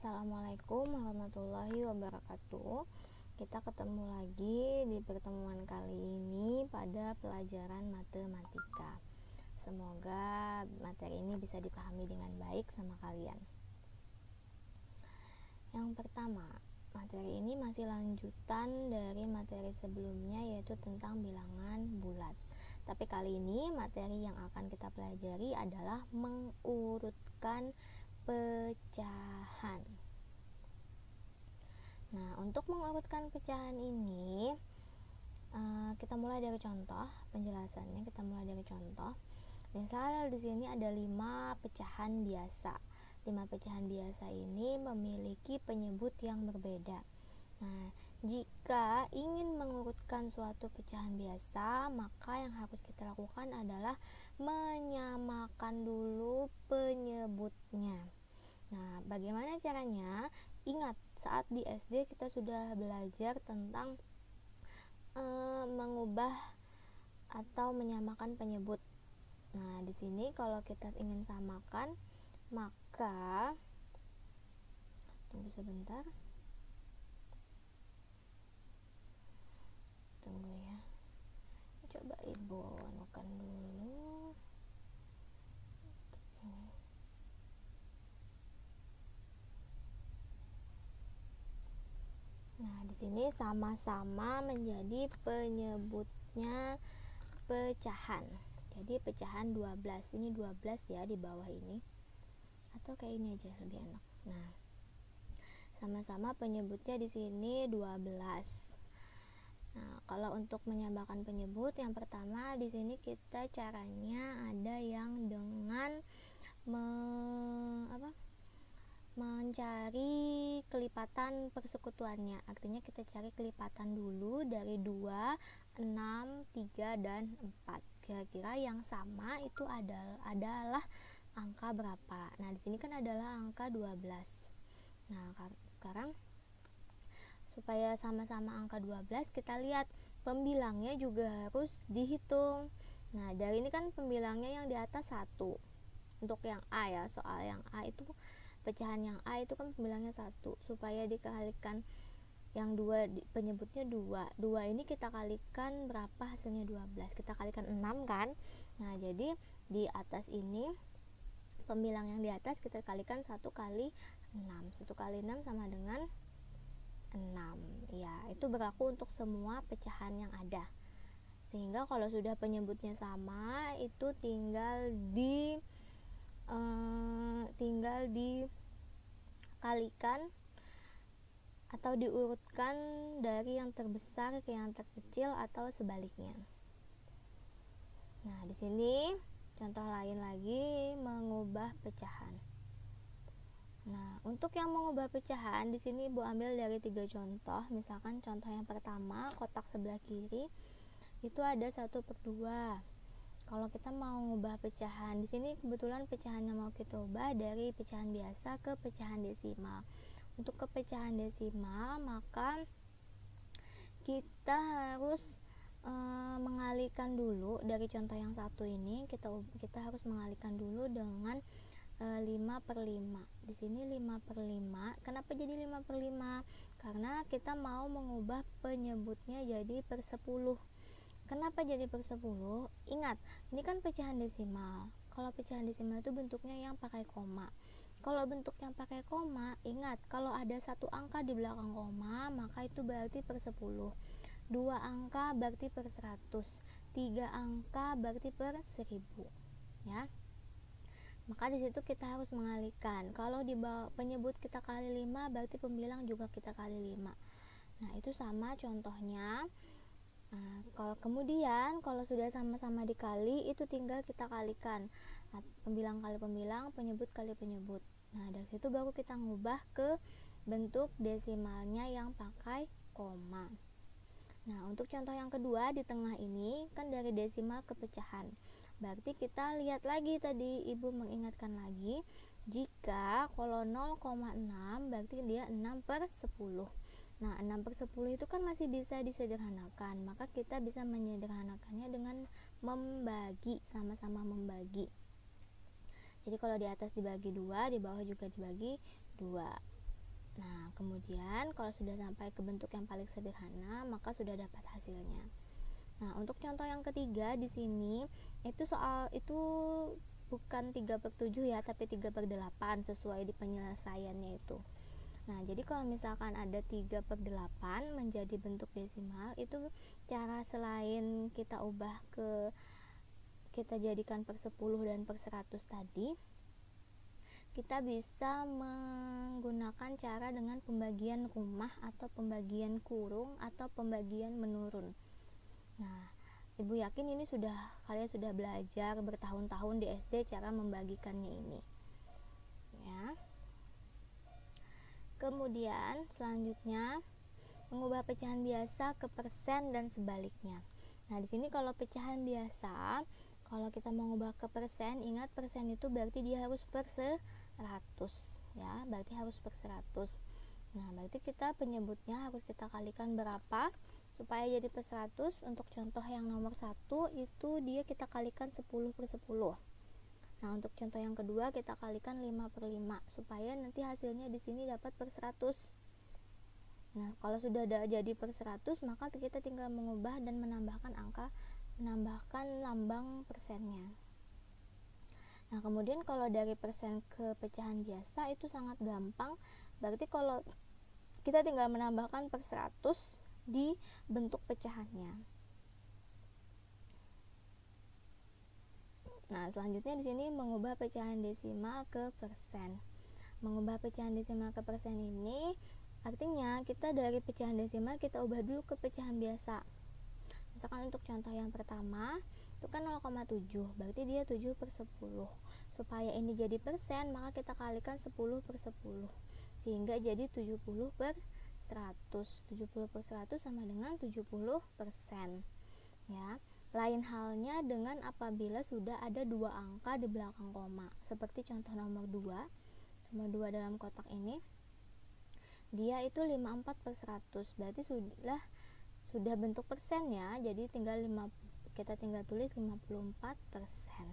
Assalamualaikum warahmatullahi wabarakatuh. Kita ketemu lagi di pertemuan kali ini pada pelajaran matematika. Semoga materi ini bisa dipahami dengan baik sama kalian. Yang pertama, materi ini masih lanjutan dari materi sebelumnya, yaitu tentang bilangan bulat. Tapi kali ini materi yang akan kita pelajari adalah mengurutkan pecahan. Nah, untuk mengurutkan pecahan ini kita mulai dari contoh penjelasannya. Kita mulai dari contoh. Misal di sini ada 5 pecahan biasa. 5 pecahan biasa ini memiliki penyebut yang berbeda. Nah, jika ingin mengurutkan suatu pecahan biasa, maka yang harus kita lakukan adalah menyamakan dulu penyebutnya. Nah, bagaimana caranya? Ingat, saat di SD kita sudah belajar tentang mengubah atau menyamakan penyebut. Nah, di sini kalau kita ingin samakan, maka tunggu sebentar. Tunggu ya. Coba Ibu anukan dulu. Nah, di sini sama-sama menjadi penyebutnya pecahan. Jadi pecahan 12. Ini 12 ya di bawah ini. Atau kayak ini aja lebih enak. Nah, sama-sama penyebutnya di sini 12. Nah, kalau untuk menyamakan penyebut, yang pertama di sini kita caranya ada yang dengan mencari kelipatan persekutuannya. Artinya kita cari kelipatan dulu dari 2, 6, 3, dan 4. Kira-kira yang sama itu adalah angka berapa? Nah, di sini kan adalah angka 12. Nah, sekarang supaya sama-sama angka 12, kita lihat pembilangnya juga harus dihitung. Nah, dari ini kan pembilangnya yang di atas 1. Untuk yang A ya, soal yang A itu pecahan yang A itu kan pembilangnya 1. Supaya dikalikan yang 2 penyebutnya 2. 2 ini kita kalikan berapa hasilnya? 12. Kita kalikan 6 kan? Nah, jadi di atas ini pembilang yang di atas kita kalikan 1 kali 6. 1 kali 6 sama dengan 6. Ya, itu berlaku untuk semua pecahan yang ada. Sehingga kalau sudah penyebutnya sama, itu tinggal dikalikan atau diurutkan dari yang terbesar ke yang terkecil atau sebaliknya. Nah, di sini contoh lain lagi mengubah pecahan. Nah, untuk yang mengubah pecahan di sini Ibu ambil dari 3 contoh. Misalkan contoh yang pertama, kotak sebelah kiri itu ada 1/2. Kalau kita mau mengubah pecahan, di sini kebetulan pecahannya mau kita ubah dari pecahan biasa ke pecahan desimal. Untuk ke pecahan desimal, maka kita harus mengalihkan dulu dari contoh yang satu ini. Kita harus mengalihkan dulu dengan 5/5. Di sini 5/5. Kenapa jadi 5/5? Karena kita mau mengubah penyebutnya jadi per 10. Kenapa jadi per 10? Ingat, ini kan pecahan desimal. Kalau pecahan desimal itu bentuknya yang pakai koma. Kalau bentuk yang pakai koma, ingat, kalau ada 1 angka di belakang koma, maka itu berarti per 10. 2 angka berarti per 100. 3 angka berarti per 1000. Ya. Maka di situ kita harus mengalihkan. Kalau di bawah penyebut kita kali 5, berarti pembilang juga kita kali 5. Nah, itu sama contohnya. Nah, kalau sudah sama-sama dikali, itu tinggal kita kalikan. Nah, pembilang kali pembilang, penyebut kali penyebut. Nah, dari situ baru kita ngubah ke bentuk desimalnya yang pakai koma. Nah, untuk contoh yang kedua di tengah ini kan dari desimal ke pecahan. Berarti kita lihat lagi, tadi Ibu mengingatkan lagi, jika kalau 0,6 berarti dia 6/10. Nah, 6/10 itu kan masih bisa disederhanakan. Maka kita bisa menyederhanakannya dengan membagi, sama-sama membagi. Jadi kalau di atas dibagi 2, di bawah juga dibagi 2. Nah, kemudian kalau sudah sampai ke bentuk yang paling sederhana, maka sudah dapat hasilnya. Nah, untuk contoh yang ketiga di sini itu bukan 3/7 ya, tapi 3/8 sesuai di penyelesaiannya itu. Nah, jadi kalau misalkan ada 3/8 menjadi bentuk desimal, itu cara selain kita kita jadikan per 10 dan per 100 tadi, kita bisa menggunakan cara dengan pembagian rumah atau pembagian kurung atau pembagian menurun. Nah, Ibu yakin ini kalian sudah belajar bertahun-tahun di SD cara membagikannya ini. Ya. Kemudian selanjutnya mengubah pecahan biasa ke persen dan sebaliknya. Nah, di sini kalau pecahan biasa, kalau kita mau mengubah ke persen, ingat persen itu berarti dia harus per 100 ya, berarti harus per 100. Nah, berarti kita penyebutnya harus kita kalikan berapa supaya jadi per 100. Untuk contoh yang nomor 1 itu dia kita kalikan 10/10. Nah, untuk contoh yang kedua kita kalikan 5/5 supaya nanti hasilnya di sini dapat per 100. Nah, kalau sudah jadi per 100, maka kita tinggal mengubah dan menambahkan lambang persennya. Nah, kemudian kalau dari persen ke pecahan biasa itu sangat gampang. Berarti kalau kita tinggal menambahkan per 100 di bentuk pecahannya. Nah, selanjutnya di sini mengubah pecahan desimal ke persen. Mengubah pecahan desimal ke persen ini artinya kita dari pecahan desimal kita ubah dulu ke pecahan biasa. Misalkan untuk contoh yang pertama itu kan 0,7, berarti dia 7/10. Supaya ini jadi persen, maka kita kalikan 10/10 sehingga jadi 70/100. 70/100 sama dengan 70%. Ya. Lain halnya dengan apabila sudah ada dua angka di belakang koma. Seperti contoh nomor 2. Nomor 2 dalam kotak ini dia itu 54/100, berarti sudah bentuk persen ya, jadi kita tinggal tulis 54%.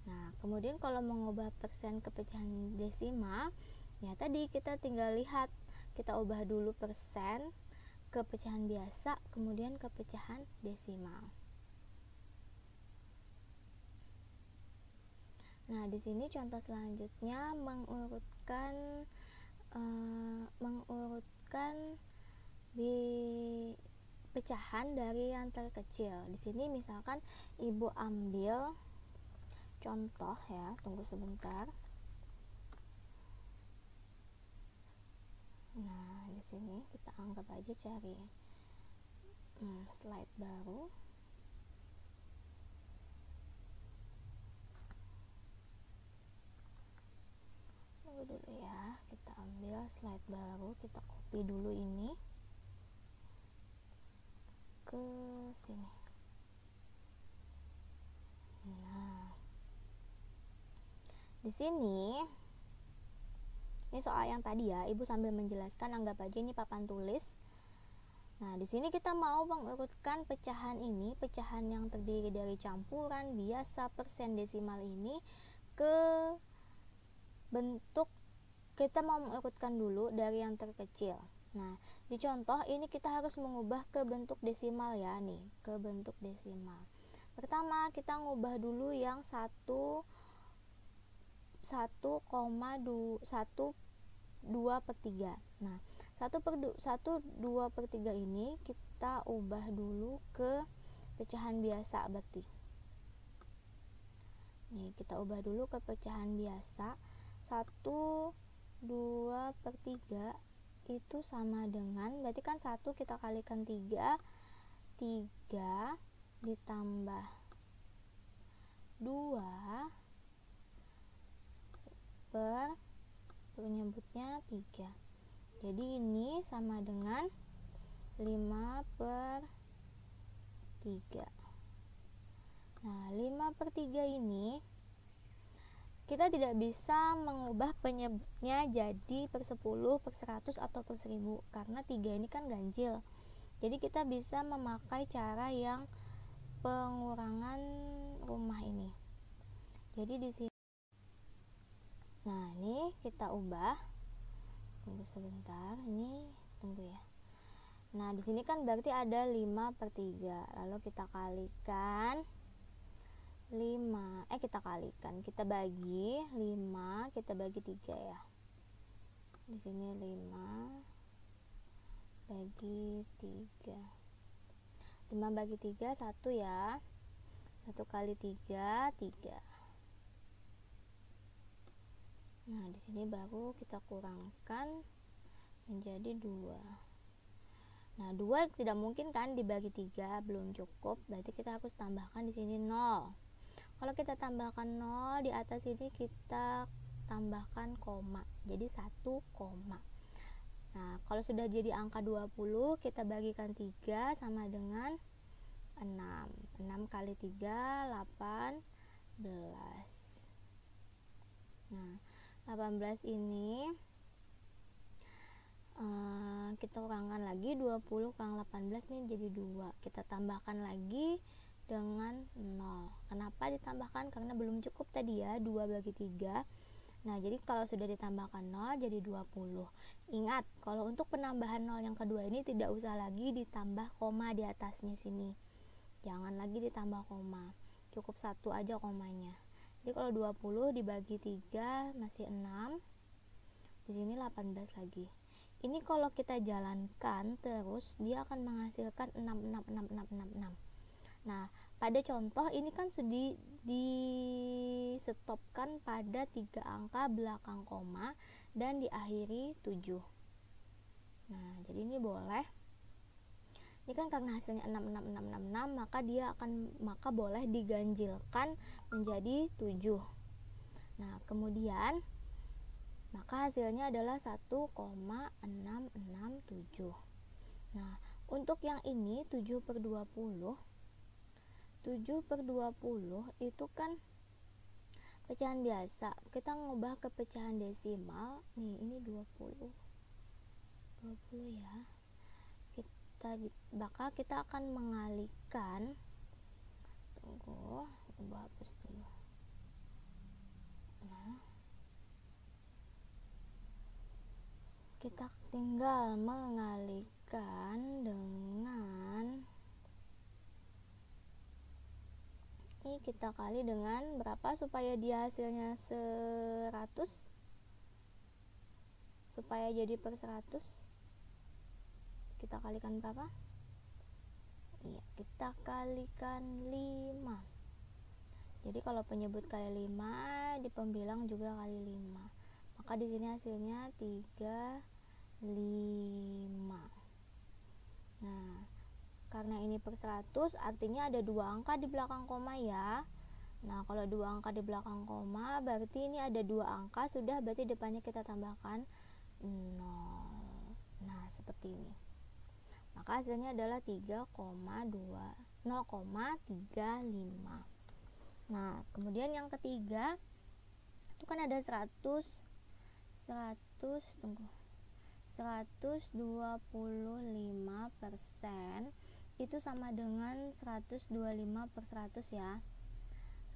Nah, kemudian kalau mengubah persen ke pecahan desimal, ya tadi kita tinggal lihat, kita ubah dulu persen ke pecahan biasa, kemudian ke pecahan desimal. Nah, di sini contoh selanjutnya mengurutkan di pecahan dari yang terkecil. Di sini misalkan Ibu ambil contoh ya, tunggu sebentar. Nah, di sini kita anggap aja cari slide baru. Tunggu dulu ya, kita ambil slide baru, kita copy dulu ini ke sini. Nah, di sini ini soal yang tadi ya, Ibu sambil menjelaskan, anggap aja ini papan tulis. Nah, di sini kita mau mengurutkan pecahan ini, pecahan yang terdiri dari campuran, biasa, persen, desimal ini ke bentuk, kita mau mengurutkan dulu dari yang terkecil. Nah, di contoh ini kita harus mengubah ke bentuk desimal ya nih, ke bentuk desimal. Pertama kita ngubah dulu yang 1,2/3. Nah, 1/2/3 ini kita ubah dulu ke pecahan biasa berarti. Nih, kita ubah dulu ke pecahan biasa. 1/2/3 itu sama dengan, berarti kan 1 kita kalikan 3 ditambah 2 penyebutnya 3. Jadi ini sama dengan 5/3. Nah, 5/3 ini kita tidak bisa mengubah penyebutnya jadi per 10, per 100 atau per 1000 karena 3 ini kan ganjil. Jadi kita bisa memakai cara yang pengurangan rumah ini. Jadi di sini, nah ini kita ubah Tunggu sebentar, ini tunggu ya. Nah, di sini kan berarti ada 5/3. Lalu kita kalikan 5. Kita bagi 5, kita bagi 3 ya. Di sini 5 bagi 3. 5 bagi 3 1 ya. 1 kali 3 3. Nah, di sini baru kita kurangkan menjadi 2. Nah, 2 tidak mungkin kan dibagi 3, belum cukup. Berarti kita harus tambahkan di sini 0. Kalau kita tambahkan 0, di atas ini kita tambahkan koma. Jadi 1 koma. Nah, kalau sudah jadi angka 20, kita bagikan 3 sama dengan 6. 6 kali 3 18. Nah, 18 ini kita kurangkan lagi, 20 kurang 18 nih jadi 2. Kita tambahkan lagi dengan 0. Kenapa ditambahkan? Karena belum cukup tadi ya, 2 bagi 3. Nah, jadi kalau sudah ditambahkan 0 jadi 20. Ingat, kalau untuk penambahan 0 yang kedua ini tidak usah lagi ditambah koma di atasnya sini. Jangan lagi ditambah koma. Cukup 1 aja komanya. Jadi kalau 20 dibagi 3 masih 6. Di sini 18 lagi. Ini kalau kita jalankan terus, dia akan menghasilkan 6, 6, 6, 6, 6, 6. Nah, pada contoh ini kan sudah di-stopkan pada 3 angka belakang koma dan diakhiri 7. Nah, jadi ini boleh. Ini kan karena hasilnya 6, 6, 6, 6, 6, maka boleh diganjilkan menjadi 7. Nah, kemudian maka hasilnya adalah 1,667. Nah, untuk yang ini 7/20. 7/20 itu kan pecahan biasa. Kita ngubah ke pecahan desimal. Nih, ini 20. 20 ya. Maka kita akan mengalihkan. Tunggu, coba hapus dulu. Nah, kita tinggal mengalihkan dengan ini, kita kali dengan berapa supaya dia hasilnya 100, supaya jadi per 100 kita kalikan berapa? Iya, kita kalikan 5. Jadi kalau penyebut kali 5, di pembilang juga kali 5. Maka di sini hasilnya 35. Nah, karena ini per 100 artinya ada 2 angka di belakang koma ya. Nah, kalau 2 angka di belakang koma berarti ini ada 2 angka sudah, berarti depannya kita tambahkan 0. Nah, seperti ini. Maka hasilnya adalah 0,35. Nah, kemudian yang ketiga itu kan ada 125%, itu sama dengan 125/100 ya.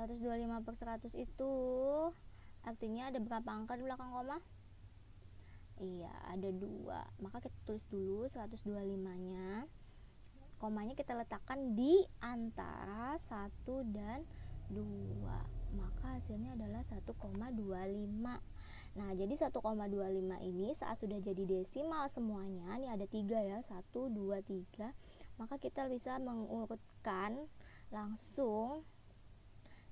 125/100 itu artinya ada berapa angka di belakang koma? Iya, ada 2. Maka kita tulis dulu 125-nya. Komanya kita letakkan di antara 1 dan 2. Maka hasilnya adalah 1,25. Nah, jadi 1,25 ini saat sudah jadi desimal semuanya, ini ada 3 ya, 1, 2, 3. Maka kita bisa mengurutkan langsung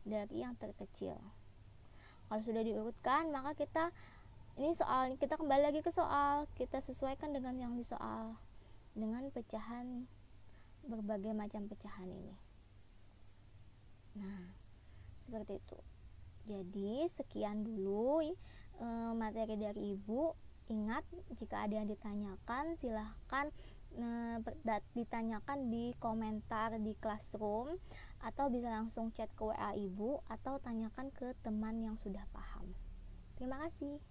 dari yang terkecil. Kalau sudah diurutkan, maka kita kembali lagi ke soal, kita sesuaikan dengan yang di soal, dengan pecahan, berbagai macam pecahan ini. Nah, seperti itu. Jadi sekian dulu materi dari Ibu. Ingat, jika ada yang ditanyakan silahkan ditanyakan di komentar di Classroom, atau bisa langsung chat ke WA Ibu, atau tanyakan ke teman yang sudah paham. Terima kasih.